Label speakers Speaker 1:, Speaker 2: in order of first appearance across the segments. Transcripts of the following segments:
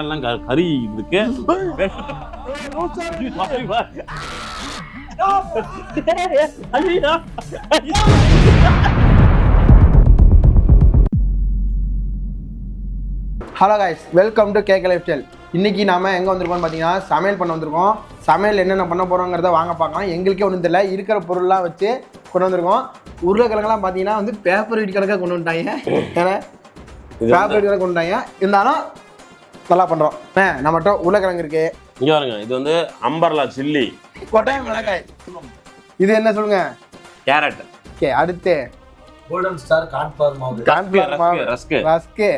Speaker 1: கறி இருக்கு.
Speaker 2: Hello guys, welcome to cake life style. இன்றைக்கி நாம் எங்கே வந்திருக்கோம்னு பார்த்தீங்கன்னா சமையல் பண்ண வந்திருக்கோம். சமையல் என்னென்ன பண்ண போகிறோங்கிறத வாங்க பார்க்கலாம். எங்களுக்கே ஒன்றும் தெரியல, இருக்கிற பொருள்லாம் வச்சு கொண்டு வந்திருக்கோம். உருளைக்கிழங்கெல்லாம் பார்த்தீங்கன்னா வந்து பேப்பர் வீட்டு கணக்காக கொண்டு வந்துட்டாங்க. ஏன்னா பேப்பர் வீட்டு கணக்காக கொண்டு வந்துட்டாங்க. இருந்தாலும் நல்லா பண்ணுறோம். நம்மகிட்ட உருளைக்கிழங்கு இருக்குது.
Speaker 1: இங்கே பாருங்க, இது வந்து அம்பர்லா சில்லி,
Speaker 2: கொட்டாயம் மிளகாய். இது என்ன சொல்லுங்க?
Speaker 1: கேரட்.
Speaker 2: ஓகே, அடுத்து
Speaker 3: கோல்டன் ஸ்டார் கார்ன்ஃப்ளவர் மாவு,
Speaker 2: கார்ன்ஃப்ளவர் மாவு, ரஸ்க்கு,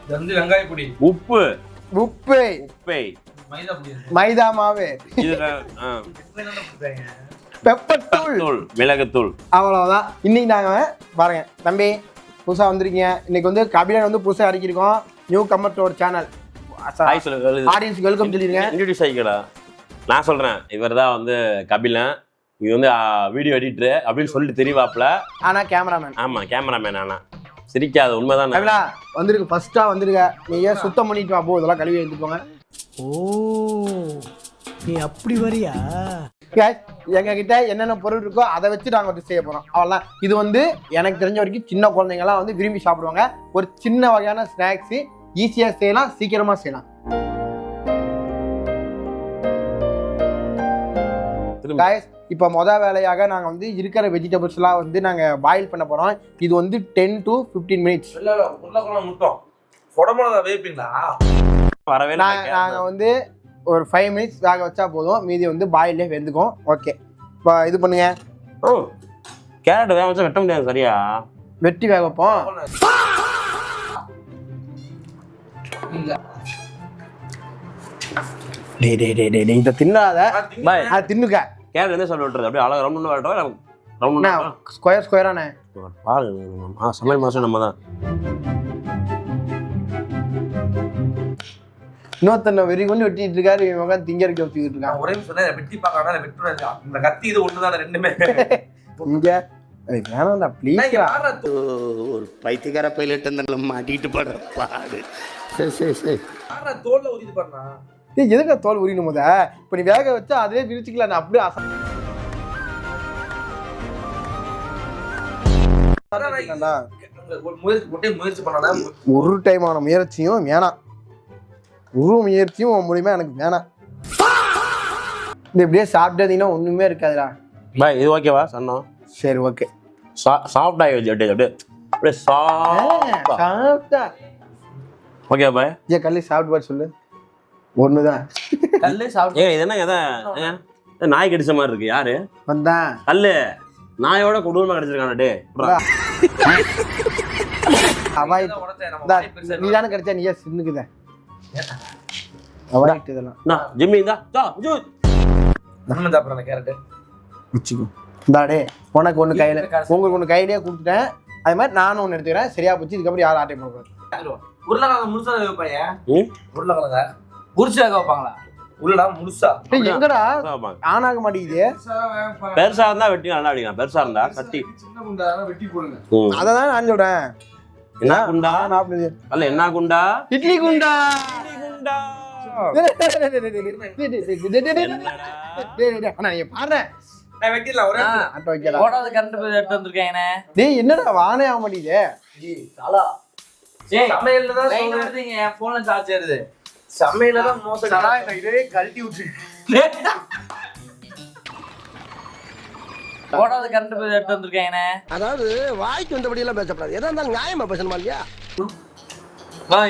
Speaker 3: இது வந்து வெங்காய பொடி,
Speaker 1: உப்பு, மைதா பொடி,
Speaker 2: மைதா மாவு, பெப்பர் தூள்,
Speaker 1: மிளகுத்தூள்.
Speaker 2: அவ்வளோதான். இன்னைக்கு நாங்கள் பாருங்க தம்பி புதுசாக வந்திருக்கீங்க. இன்னைக்கு வந்து கபிலன் வந்து புதுசாக அடிக்கிருக்கோம். Newcomer to our channel. ஆடியன்ஸ்க்கு வெல்கம் சொல்லிடுங்க.
Speaker 1: இன்ட்ரோடியூஸ் ஆகிக்கடா. நான் சொல்கிறேன், இவர் தான் வந்து கபிலன். இது வந்து வீடியோ எடிட்டரு அப்படின்னு சொல்லிட்டு தெரியவாப்ல.
Speaker 2: ஆனால் கேமராமேன்.
Speaker 1: ஆமாம், கேமராமேன். ஆனால் சிரிக்காது, உண்மைதான்.
Speaker 2: கபிலா வந்துருக்கு, ஃபர்ஸ்ட்டாக வந்துருக்க. நீங்கள் சுத்தம் பண்ணிட்டு வா, போ இதெல்லாம் கழுவி எடுத்துக்கோங்க.
Speaker 4: ஓ, நீ அப்படி வரியா?
Speaker 2: எங்ககிட்ட என்னென்ன பொருள் இருக்கோ அதை வச்சு நாங்கள் வந்து செய்ய போகிறோம். அவ்வளோதான். இது வந்து எனக்கு தெரிஞ்ச வரைக்கும் சின்ன குழந்தைங்கலாம் வந்து விரும்பி சாப்பிடுவாங்க. ஒரு சின்ன வகையான ஸ்நாக்ஸு, ஈஸியாக செய்யலாம், சீக்கிரமாக செய்யலாம். இப்போ மொதல் வேலையாக நாங்கள் வந்து இருக்கிற வெஜிடபிள்ஸ்லாம் வந்து நாங்கள் பாயில் பண்ண போகிறோம். இது வந்து 10 to 15 மினிட்ஸ். நாங்கள் வந்து ஒரு 5 மினிட்ஸ் வேக வச்சா போதும். மீதி வந்து பாயிலே வெந்துக்கும். ஓகே, இப்போ இது பண்ணுங்க.
Speaker 1: கேரட் வேக வச்சா வெட்ட முடியாது, சரியா?
Speaker 2: வெட்டி வேக வைப்போம். இதை தின்னாத, அது தின்னுக்க.
Speaker 1: கேரட் என்ன சொல்ல விட்டுறது? அப்படியே அழகாக ரவுண்ட் வரட்டும்.
Speaker 2: ஸ்கொயரானே
Speaker 1: பாருங்க. சமையல் மாதம் நம்ம தான்.
Speaker 2: இன்னொருத்தனை வெறி கொண்டு வெட்டிட்டு இருக்காரு. இவங்க திங்கறதுக்கு வச்சுக்கிட்டு இருக்காங்க.
Speaker 3: ஒரே சொன்னேன் வெட்டி பார்க்கணும், வெட்டுறேன். இந்த கத்தி இது ஒண்ணுதான் ரெண்டுமே.
Speaker 2: இங்க வேணாம்டா ப்ளீஸ்.
Speaker 5: ஒரு பைத்தியக்கார பைலட் மாட்டிக்கிட்டு படுற பாடு. சரி
Speaker 3: தோல்ல உரிது பண்ணா
Speaker 2: எதுக்கு தோல் உரியணும்? போத இப்போ நீ வேக வச்சா அதே விரிச்சுக்கலாம். நான் அப்படியே
Speaker 3: முயற்சி பண்ணா
Speaker 2: ஒரு டைமான முயற்சியும் வேணாம். ஒரு முயற்சியும் மூலியமா எனக்கு வேணாம். இந்த இப்படியே சாப்பிட்டீங்கன்னா ஒண்ணுமே இருக்காதுடா.
Speaker 1: பாய், இது ஓகேவா சொன்னோம்?
Speaker 2: சரி, ஓகே.
Speaker 1: சாஃப்ட் ஆகி வச்சு அப்படியே சாப்பிட்டா ஓகே பாய்.
Speaker 2: ஏன் கல்லு சாப்பிட்டு பாரு சொல்லு. ஒண்ணுதான்
Speaker 3: கல்லு சாப்பிட்டு.
Speaker 1: இது என்ன எதை நாய் கடிச்ச மாதிரி இருக்கு? யாரு
Speaker 2: வந்தா?
Speaker 1: கல்லு நாயோட கொடூரமா கடிச்சிருக்கான. டே
Speaker 2: நீ தானே கிடைச்சா, நீ ஏன் சின்னுக்குத இதெல்லாம்
Speaker 1: ஜிம்மி இந்தா
Speaker 3: கேரட்
Speaker 2: வச்சுக்கோ. இந்தாடே உனக்கு ஒன்று கையில், உங்களுக்கு ஒன்று கையிலேயே கொடுத்துட்டேன். அது மாதிரி நானும் ஒன்று எடுத்துக்கிறேன். சரியா போச்சு. இதுக்கப்புறம் யாரும் ஆட்டை போகக்கூடாது.
Speaker 3: உருளைக்கிழங்கு முழுசா வைப்பாங்க. உருளைக்கிழங்க உரிச்சு வேக வைப்பாங்களா? உள்ளடா முழுசா
Speaker 2: எங்கடா ஆனாக மாட்டேங்குது.
Speaker 1: பெருசா இருந்தா வெட்டி நல்லா அடிக்கலாம். பெருசா இருந்தா கட்டி
Speaker 3: சின்ன குண்டா வெட்டி போடுங்க.
Speaker 2: அததான் நான் சொல்றேன்.
Speaker 1: என்ன குண்டா? அல்ல என்ன குண்டா?
Speaker 2: இட்லி குண்டா. என்னடா வானே ஆக மாட்டேங்குது.
Speaker 3: சமையலதான் மோசம். கழட்டி விட்டு
Speaker 5: அதாவது வாய்க்கு வந்தபடி எல்லாம் பேசப்படாது. எதா இருந்தாலும் நியாயமா பேசணுமா இல்லையா?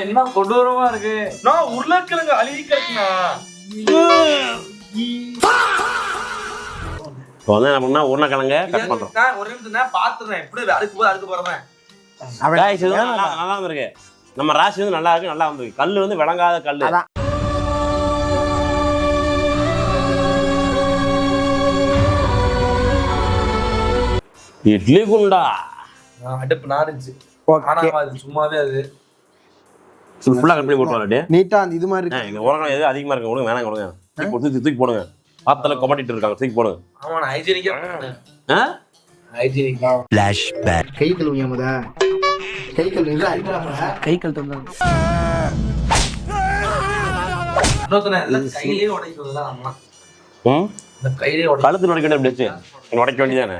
Speaker 3: என்ன கொடூரமா இருக்கு. நான் உருளைக்கிழங்கு அழுகி கிடக்குனா
Speaker 1: என்ன பண்ணா உருளைக்கிழங்க கட் பண்றோம்.
Speaker 3: நான் ஒரு நிமிஷம் பாத்துறேன். எப்படி அடுக்கு போது அடுக்கு போறேன்.
Speaker 1: நல்லா இருக்கு. நம்ம ராசி வந்து நல்லா இருக்கு. நல்லா வந்து கல்லு வந்து விளங்காத கல்லு. இட்லி குண்டா
Speaker 3: அடுப்பு நாரிச்சு. சும்மாவே அது
Speaker 1: ஃபுல்லா கட் பண்ணி போட்டுவாங்க.
Speaker 2: நீட்டா அந்த இது மாதிரி இருக்கு.
Speaker 1: எங்க உலகம் எது அதிகமா இருக்கு கொடுங்க. வேணாம் கொடுங்க. தூக்கி போடுங்க. பாத்தல கொமாட்டிட்டு இருக்காங்க. தூக்கி போடுங்க.
Speaker 3: ஆமா, ஹைஜீனிக்கா. ஹைஜீனிக்கா.
Speaker 5: ஃபிளாஷ்பேக்.
Speaker 2: கை கழுவுங்க முத. கை கழுவுங்க.
Speaker 4: கை கழுத்து
Speaker 3: கையிலேயே உடைக்கிறதுல நம்மளாம்
Speaker 1: ம்
Speaker 3: இந்த கையிலேயே உடை
Speaker 1: கழுத்து உடைக்க வேண்டிய உடைக்க வேண்டியதானே.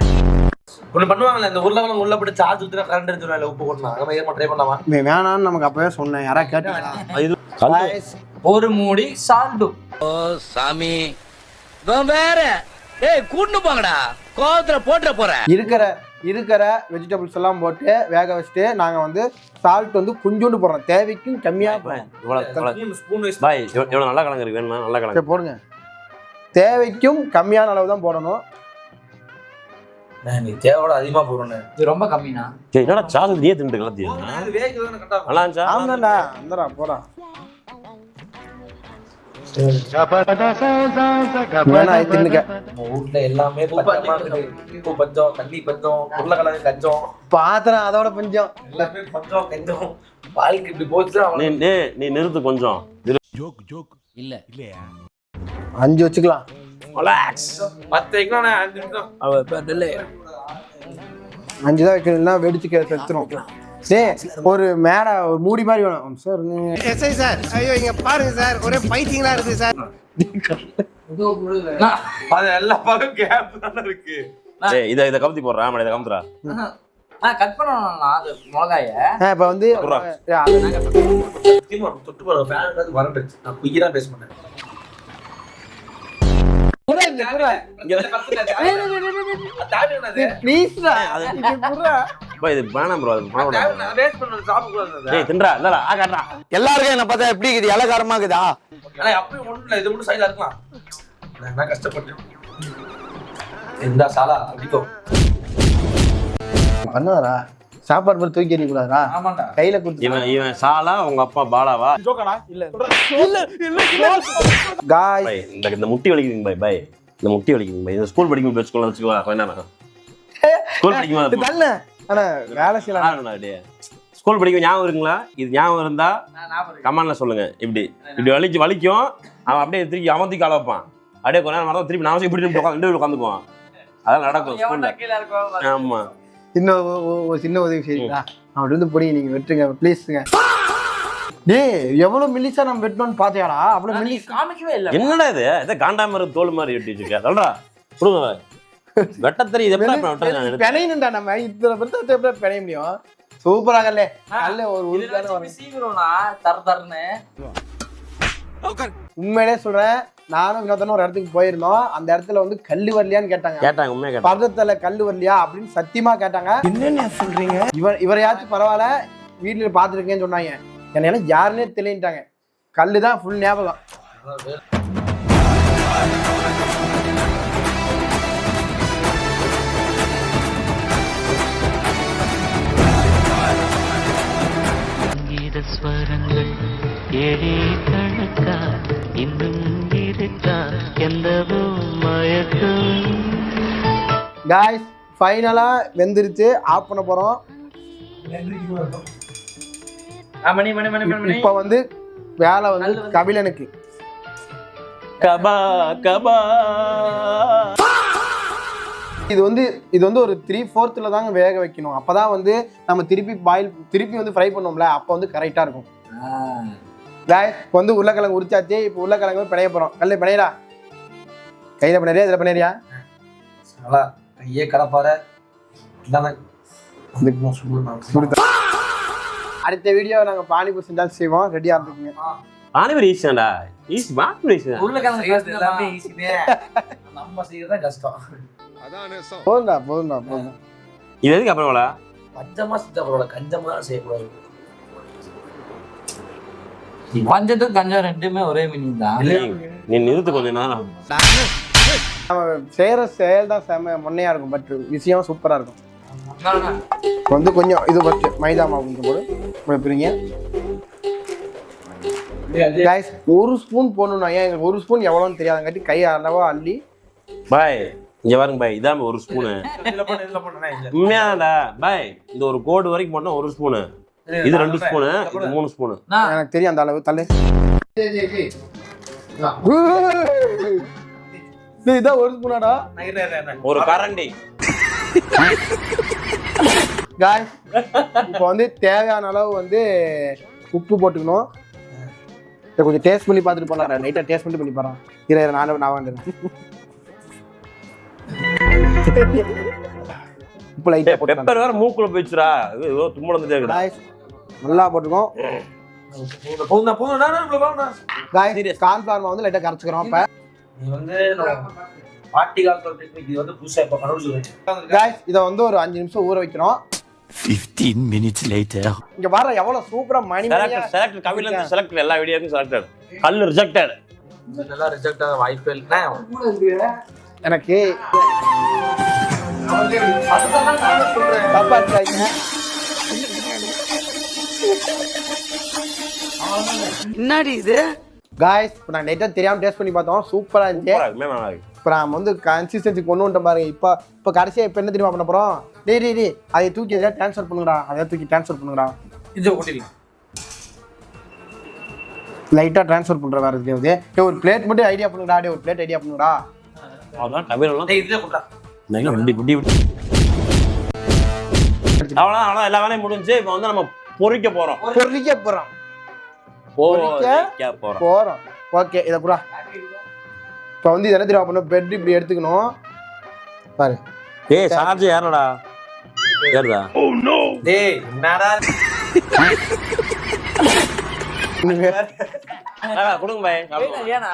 Speaker 3: ஒண்ணு பண்ணுவாங்கல்ல இந்த உருளைக்கிழங்கு உள்ள போட்டு சார்ஜ் ஊத்துனா கரண்ட் எடுத்துருவாங்க உப்பு போட்டுனா நம்ம ஏன் ட்ரை பண்ணலாமா?
Speaker 2: வேணான்னு நமக்கு அப்பவே சொன்னேன், யாரா கேட்டீங்களா?
Speaker 1: இது கழுத்து
Speaker 2: Guys,
Speaker 3: ஒரு மூடி சால்ட்
Speaker 5: சாமி வேற ஏய் கூட்டு போங்கடா கோவத்துல போட்டுற போறேன்.
Speaker 2: இருக்கிற வெஜிடபிள்ஸ் எல்லாம் போட்டு வேக வச்சுட்டு நாங்க வந்து சால்ட் வந்து கொஞ்சோண்டு போடுறோம், தேவைக்கும் கம்மியா போடுறோம்.
Speaker 1: இவ்வளவு
Speaker 3: ஸ்பூன் வைஸ்
Speaker 1: பாய் எவ்வளவு நல்ல கிழங்கு இருக்கு வேணுமா? நல்ல கிழங்கு
Speaker 2: சரி, போடுங்க. தேவைக்கும் கம்மியான அளவு தான் போடணும்.
Speaker 3: நீ தேவையோட அதிகமா போடணும். இது ரொம்ப கம்மினா
Speaker 1: சரி என்னடா சாக்லேட் நீயே தின்னுட்டு கலத்தியா?
Speaker 3: அது வேகதானே கட்டா.
Speaker 1: நல்லா இருந்துச்சா?
Speaker 2: ஆமாடா, அந்தடா போடா. வேணா இது தின்னுக்க.
Speaker 3: நம்ம வீட்ல எல்லாமே பஞ்சமா இருக்கு. உப்பு பஞ்சம், தண்ணி பஞ்சம், உருளைக்கிழங்கு கஞ்சம்,
Speaker 2: பாத்திரம் அதோட கொஞ்சம்.
Speaker 3: எல்லாமே பஞ்சம் கஞ்சம். வாழ்க்கை இப்படி போச்சுன்னா
Speaker 1: நீ நிறுத்து கொஞ்சம்.
Speaker 3: இல்ல
Speaker 2: 5 வச்சுக்கலாம்.
Speaker 1: ரிலாக்ஸ்.
Speaker 3: 10 வைக்கலாம் 5 நிமிஷம்.
Speaker 2: 5 தான் வைக்கணும்னா வெடிச்சு செத்துரும். ஒரு மேல ஒரு மூடி மாதிரி வேணும் சார்.
Speaker 5: எஸ்ஐ சார் ஐயோ இங்க பாருங்க சார் ஒரே ஃபைட்டிங்லாம் இருக்கு சார்.
Speaker 3: அது எல்லா பக்கம் கேப் தான இருக்கு.
Speaker 1: டேய் இத கவுத்தி போடுறா, மட இத கவுத்துறா.
Speaker 3: கட் பண்ணனும்னா அது மிளகாய.
Speaker 2: இப்ப வந்து
Speaker 3: தொட்டு பாரு ஃபேன் வரட்டுச்சு. நான் குயிரா பேச மாட்டேன்.
Speaker 1: பாய் இது வேணாம் ப்ரோ, அது பண்ணக்கூடாது.
Speaker 3: வேஸ்ட் பண்ணது சாப்பிட கூடாது.
Speaker 1: டேய் தின்றா இல்லடா ஆ காட்றா.
Speaker 5: எல்லாருக்கும் என்ன பார்த்தா எப்படி இருக்குது இலகாரமா இருக்குதா?
Speaker 3: ஆனா அப்படியே ஒண்ணும் இல்ல, இது மட்டும் சைடுல இருக்கலாம். நான் கஷ்டப்பட்டேன். இந்த சாலா அடிக்கோ
Speaker 2: பண்ணாரா சாப்பாடு போய் தூக்கி எறிய கூடாதா?
Speaker 3: ஆமாடா.
Speaker 2: கையில குடுத்து.
Speaker 1: இவன் சாலா உங்க அப்பா பாலாவா?
Speaker 2: காய்ஸ்
Speaker 1: பாய் இந்த முட்டி வலிக்குதுங்க பாய். பாய் இந்த முட்டி வலிக்குதுங்க பாய். இந்த ஸ்கூல் படிக்கும் போது ஸ்கூல்ல வச்சுக்கோ கொஞ்ச நேரம். ஸ்கூல் படிக்கும் போது
Speaker 2: நல்ல ஆனா வேலை செய்யலாம்.
Speaker 1: அப்படியே ஸ்கூல் படிக்கும் ஞாபகம் இருக்குங்களா? இது ஞாபகம் இருந்தா கமெண்ட்ல சொல்லுங்க. இப்படி வலிக்கும் அவன் அப்படியே திருப்பி அவன் தூக்கி கால வைப்பான். அப்படியே கொஞ்ச நேரம் மறந்து திருப்பி நான் இப்படி உட்காந்துக்குவான். அதெல்லாம் நடக்கும் ஸ்கூல்ல. ஆமா.
Speaker 2: இன்னும் ஒரு சின்ன உதவி செய்யுங்களா? அப்படி வந்து பொடி நீங்க வெட்டுங்க ப்ளீஸ்ங்க. டேய் எவ்வளவு மில்லிசா நம்ம வெட்டணும்னு பாத்தியாடா? அவ்வளவு மில்லிஸ்
Speaker 3: காமிக்கவே இல்ல.
Speaker 1: என்னடா இது? இத காண்டாமர தோல் மாதிரி வெட்டி வச்சிருக்க. சொல்றா புடுங்க. வெட்ட தெரியுது எப்படி வெட்டறது?
Speaker 2: பெனையணும்டா நம்ம. இத்தனை பெருசா எப்படி பெனைய முடியும்? சூப்பரா கல்லே. கல்லே ஒரு உருக்கான வரும்.
Speaker 3: சீவிரோனா தரதரன்னு.
Speaker 2: உண்மையிலே சொல்றேன், நானும் இன்னொருத்தனும் ஒரு இடத்துக்கு போயிருந்தோம். அந்த இடத்துல வந்து கல்லு வரலையான்னு கேட்டாங்க.
Speaker 1: உண்மையா கேட்டாங்க.
Speaker 2: பக்கத்துல கல்லு வரலையா அப்படின்னு சத்தியமா கேட்டாங்க. என்னென்ன சொல்றீங்க? இவரையாச்சும் பரவாயில்ல வீட்டுல பாத்துருக்கேன்னு சொன்னாங்க. என்ன யாருன்னே தெரியன்ட்டாங்க. கல்லு தான் ஃபுல் ஞாபகம்.
Speaker 6: ஸ்வரங்கள் ஏழே கணக்கா இன்னும் இருக்கா எந்தவோ மயக்கம்.
Speaker 2: காய்ஸ் ஃபைனலா வெந்துருச்சு. ஆஃப் பண்ண போறோம். இப்ப வந்து வேலை வந்து கபிலனுக்கு.
Speaker 1: கபா கபா.
Speaker 2: இது வந்து ஒரு 3/4 தாங்க வேக வைக்கணும். அப்பதான் வந்து நம்ம திருப்பி வந்து ஃப்ரை பண்ணுவோம்ல, அப்ப வந்து கரெக்டா இருக்கும். இப்போ வந்து உருளைக்கிழங்கு உரிச்சாச்சு. இப்போ உருளைக்கிழங்கு பிணைய போறோம். கல்ல பிணையரா, கையில பிணையறியா இதுல பிணையறியா?
Speaker 3: கையே கலப்பார.
Speaker 2: அடுத்த வீடியோ நாங்க பானிபூரி செஞ்சாலும் செய்வோம். ரெடியா இருந்துக்குங்க.
Speaker 1: பானிபூரி ஈஸியாடா. Easy panipuri easy.
Speaker 3: உருளைக்கிழங்கு செய்யறது எல்லாமே ஈஸிதே. நம்ம செய்யறது தான் கஷ்டம்.
Speaker 2: போதும்டா.
Speaker 1: இது எதுக்கு அப்புறம் போல
Speaker 3: பஞ்சமா செஞ்சா பரவாயில்ல, கஞ்சமா செய்யக்கூடாது. பஞ்சத்துக்கு கஞ்சம் ரெண்டுமே ஒரே மீனிங் தான்.
Speaker 1: நீ நிறுத்து கொஞ்ச நேரம்.
Speaker 2: நம்ம செய்யற செயல் தான் செம முன்னையா இருக்கும். பட் விஷயம் சூப்பரா இருக்கும். வந்து கொஞ்சம் இது ஃபர்ஸ்ட் மைதா மாவு கொஞ்சம் போடு பிரிங்க. गाइस ஒரு ஸ்பூன் போடணும்னா ஏன் ஒரு ஸ்பூன் எவ்வளவுன்னு தெரியாதங்காட்டி கை அளவா அள்ளி.
Speaker 1: பாய் இங்க பாருங்க பாய், இதான் ஒரு ஸ்பூனு. உண்மையாடா பாய், இந்த ஒரு கோடு வரைக்கும் போட்டா ஒரு ஸ்பூனு, இது 2 ஸ்பூனு, இது 3 ஸ்பூனு.
Speaker 2: எனக்கு தெரியும் அந்த அளவு. தள்ளு. இதான் ஒரு ஸ்பூனாடா,
Speaker 1: ஒரு கரண்டி.
Speaker 2: गाइस இப்போ வந்து தேவையான அளவு வந்து உப்பு போட்டுக்கணும். இதை கொஞ்சம் டேஸ்ட் பண்ணி பார்த்துட்டு போகலாம். லைட்டாக டேஸ்ட் பண்ணி போகிறேன். இரு நான் வந்துடுறேன். இப்போ லைட்டாக போட்டு
Speaker 1: பெப்பர் வேற மூக்குல போயிடுச்சுடா. ஏதோ தும்மல் வந்துட்டே இருக்குடா.
Speaker 2: நல்லா போட்டுக்கோம்.
Speaker 3: போதும்.
Speaker 2: கார்ன்ஃபிளவர் வந்து லைட்டாக கரைச்சிக்கிறோம். இப்போ
Speaker 3: நீ வந்து பாட்டி காலத்துல டெக்னிக் இது வந்து புதுசா இப்ப கண்டுபிடிச்சு
Speaker 2: गाइस இத வந்து ஒரு 5 நிமிஷம் ஊற வைக்கிறோம்.
Speaker 7: 15 minutes later.
Speaker 2: இங்க பாரு எவ்வளவு சூப்பரா மணிமணியா
Speaker 1: செலக்ட் கவில இருந்து செலக்ட் எல்லா வீடியோக்கும் செலக்டட். கல் ரிஜெக்டட்.
Speaker 3: இதெல்லாம் ரிஜெக்ட் ஆக வாய்ப்பே இல்ல.
Speaker 2: எனக்கு தப்பா இருக்காங்க.
Speaker 5: என்னடி இது
Speaker 2: गाइस இப்போ நான் லைட்டா தெரியாம டேஸ்ட் பண்ணி பார்த்தோம். சூப்பரா இருந்துச்சு.
Speaker 1: நல்லா இருக்கு.
Speaker 2: இப்போ நம்ம வந்து கன்சிஸ்டன்சி கொண்டு வந்துட்டோம் பாருங்க. இப்போ கடைசியா இப்போ என்ன தெரியுமா பண்ண போறோம்? டேய் அதை தூக்கி எதாவது ட்ரான்ஸ்ஃபர் பண்ணுங்கடா. அதை தூக்கி ட்ரான்ஸ்ஃபர் பண்ணுங்கடா.
Speaker 3: இது கொட்டிடலாம்.
Speaker 2: லைட்டா ட்ரான்ஸ்ஃபர் பண்ற வேற இருக்குது. ஒரு பிளேட் மட்டும் ஐடியா பண்ணுங்கடா. டேய் ஒரு பிளேட் ஐடியா பண்ணுங்கடா.
Speaker 1: அதான் கவிலலாம்.
Speaker 3: டேய் இதுல கொட்டா.
Speaker 1: நீங்க குட்டி அவ்வளவுதான் எல்லா வேலையும் முடிஞ்சு. இப்போ வந்து நம்ம பொரிக்க போறோம்.
Speaker 2: ஓகே இத புரா. இப்போ வந்து என்ன தெரியுமா பண்ணணும்? பெட் இப்படி எடுத்துக்கணும் பாரு.
Speaker 1: ஏய் சார்ஜ் ஏறடா. ஏறுதா?
Speaker 3: Oh no. டேய் என்னடா
Speaker 1: கொடுங்க பாய்.
Speaker 3: ஏனா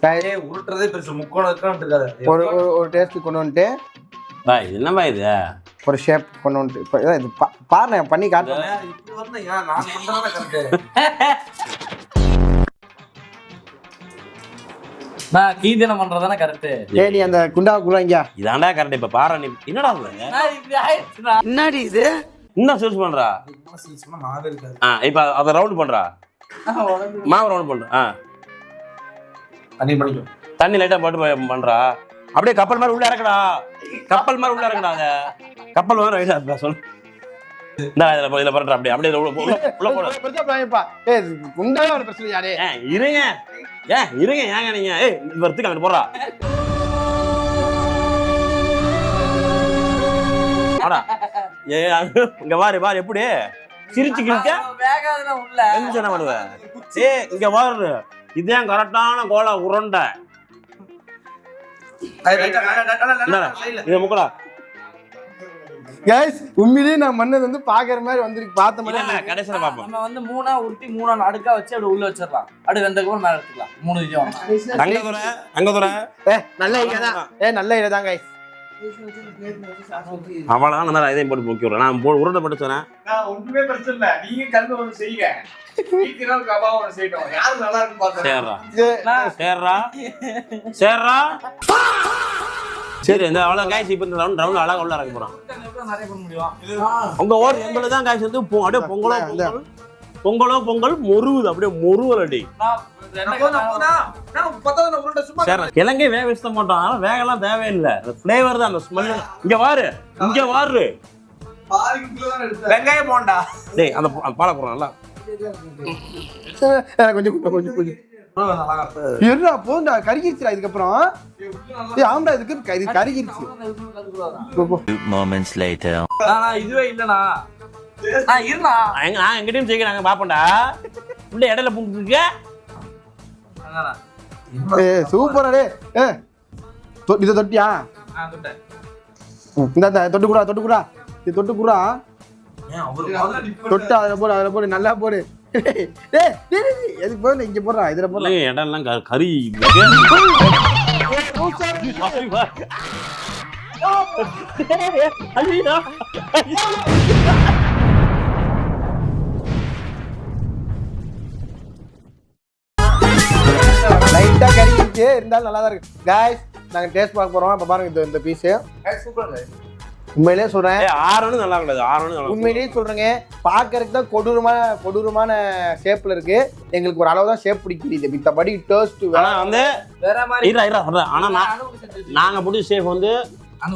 Speaker 3: டேய் உருட்றதே பெருசு முக்கோணம் இருக்கான்னு இருக்காது.
Speaker 2: ஒரு டேஸ்ட் கொண்டு வந்துட்டு
Speaker 1: பாய் என்ன பாய் இது?
Speaker 2: ஒரு ஷேப் கொண்டு வந்துட்டு இப்போ இது பாரு பண்ணி காட்டுறேன்.
Speaker 3: இப்படி வந்து ஏன் நான் பண்றதா கரெக்ட். நான் கீதன பண்றதானே கரெக்ட்.
Speaker 2: ஏய் நீ அந்த குண்டா குறாங்க.
Speaker 1: இதான்டா கரெக்ட். இப்ப பாரு நீ என்னடா சொல்றீங்க?
Speaker 3: இப்படி ஆயிடுச்சுடா.
Speaker 5: என்னடி இது
Speaker 1: இன்னும் சூஸ் பண்றா.
Speaker 3: சீஸ்மா மாவே இருக்காது.
Speaker 1: இப்போ அத ரவுண்ட் பண்றா. மாவு ரவுண்ட் பண்றா.
Speaker 3: தண்ணி பண்ணிக்கோ.
Speaker 1: தண்ணி லைட்டா போட்டு பண்றா. அப்படியே கப்பல் மாதிரி உள்ள இறக்குடா. கப்பல் மாதிரி உள்ள இறக்குடா. அத கப்பல் மாதிரி ரைட்டா சொல்லு. இந்த இதுல பண்றா. அப்படியே உள்ள போடு.
Speaker 2: பெருசா பிளான்ப்பா. ஏய் குண்டாவே ஒரு பிரச்சனை யாரே.
Speaker 1: இருங்க. இருங்க ஏங்க நீங்க. ஏய் வரதுக்கு அங்க போறா. ஆடா. இங்க பாரு எப்படி சிரிச்சு கிழிச்ச
Speaker 3: வேகாதன உள்ள
Speaker 1: என்ன பண்ணுவ? ஏய் இங்க பாரு. இதான் கரெக்டான கோலா உருண்டை. இது முக்கடா.
Speaker 2: गाइस உண்மையிலேயே நான் மண்ணது வந்து பாக்குற மாதிரி வந்திருக்கு. பார்த்த மாதிரி
Speaker 1: இல்ல கடைசில பாப்போம்.
Speaker 3: நம்ம வந்து மூணா உருட்டி மூணா அடுக்கா வச்சு அப்படியே உள்ள வச்சிரலாம். அப்படியே வெந்ததுக்கு மேல எடுத்துக்கலாம். மூணு விஷயம்.
Speaker 1: அங்கதுரை
Speaker 2: நல்ல ஐடியா தான். நல்ல ஐடியா தான் गाइस.
Speaker 1: அவ்வளவுதான். நான் இதையும் போட்டு முக்கி விடுறேன். நான் உருண்டை மட்டும் சொன்னேன்.
Speaker 3: ஒண்ணுமே பிரச்சனை இல்ல. நீங்க கலந்து ஒன்று செய்யுங்க. வீட்டுக்கு கபா ஒன்று செய்யணும். யாரு நல்லா இருக்கு பாருங்க.
Speaker 1: சேர்றா. சரி இந்த அவ்வளவு காய்ச்சி இப்போ இந்த ரவுண்ட் அழகா உள்ள இறக்க போறோம்.
Speaker 3: நிறைய பண்ண முடியும்.
Speaker 1: உங்க ஓர் எங்களை தான் காய்ச்சி வந்து அப்படியே பொங்கலோ மொருவுது. அப்படியே மொருவல் அடி. கிழங்கே வேக வச்ச மாட்டோம். ஆனா வேகலாம் தேவையில்லை. ஃபிளேவர் தான் அந்த ஸ்மெல். இங்க வாரு.
Speaker 3: வெங்காயம் போண்டா.
Speaker 1: டேய் அந்த பாலை போடுறோம் நல்லா.
Speaker 2: கொஞ்சம் இருடா போண்டா கருகிருச்சுடா. இதுக்கப்புறம் ஆம்டா இதுக்கு கருகிருச்சு.
Speaker 7: Moments later.
Speaker 3: இதுவே இல்லனா இருண்ணா.
Speaker 1: நான் எங்கிட்டையும் செய்ய நாங்க பாப்போம்டா. உள்ள இடையில பூந்துருக்கு.
Speaker 2: சூப்பரா டே. இதை தொட்டியா? இந்த தொட்டு குடா. இது தொட்டு குடா. தொட்டு அதுல போடு நல்லா போடு. எதுக்கு போடல? இங்க போடுறா. இதுல போடுற
Speaker 1: இடம் எல்லாம் கறி.
Speaker 2: லைட்டா கறிக்கிச்சு இருந்தாலும் நல்லா தான் இருக்கு. गाइस நாங்க டேஸ்ட் பார்க்க போறோம். இப்ப பாருங்க இந்த பீஸ்
Speaker 3: சூப்பரா.
Speaker 2: உண்மையிலேயே சொல்றேன்.
Speaker 1: ஆறணும் நல்லா கிடையாது.
Speaker 2: உண்மையிலேயே சொல்றேங்க. பாக்குறதுக்கு தான் கொடூரமான ஷேப்ல இருக்கு. எங்களுக்கு ஒரு அளவு தான் ஷேப் பிடிக்குது. மித்தபடி டேஸ்ட்
Speaker 1: வந்து
Speaker 3: வேற மாதிரி.
Speaker 1: ஆனா நாங்க பிடிச்ச ஷேப் வந்து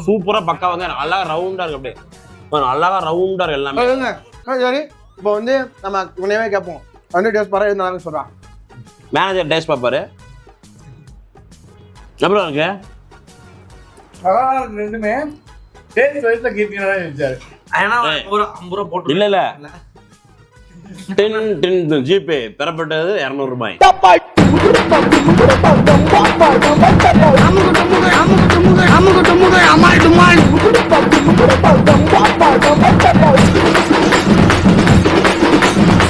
Speaker 1: சூப்பரா பக்கா வந்து அழகா ரவுண்டா இருக்கு. அப்படியே அழகா ரவுண்டா இருக்கு எல்லாமே.
Speaker 2: சரி இப்போ வந்து நம்ம உடனே கேட்போம். வந்து டேஸ்ட் பாரு நல்லா சொல்றான்.
Speaker 1: மேனேஜர் டேஸ்ட் பாப்பாரு. எப்படி இருக்கு?
Speaker 3: ரெண்டுமே டேஸ்ட் வைஸ்ல கீர்த்தினா இருந்துச்சு. ஆனா ஒரு 50 ரூபாய் போட்டு
Speaker 1: இல்ல ஜிபே பெறப்பட்டது 200 ரூபாய்.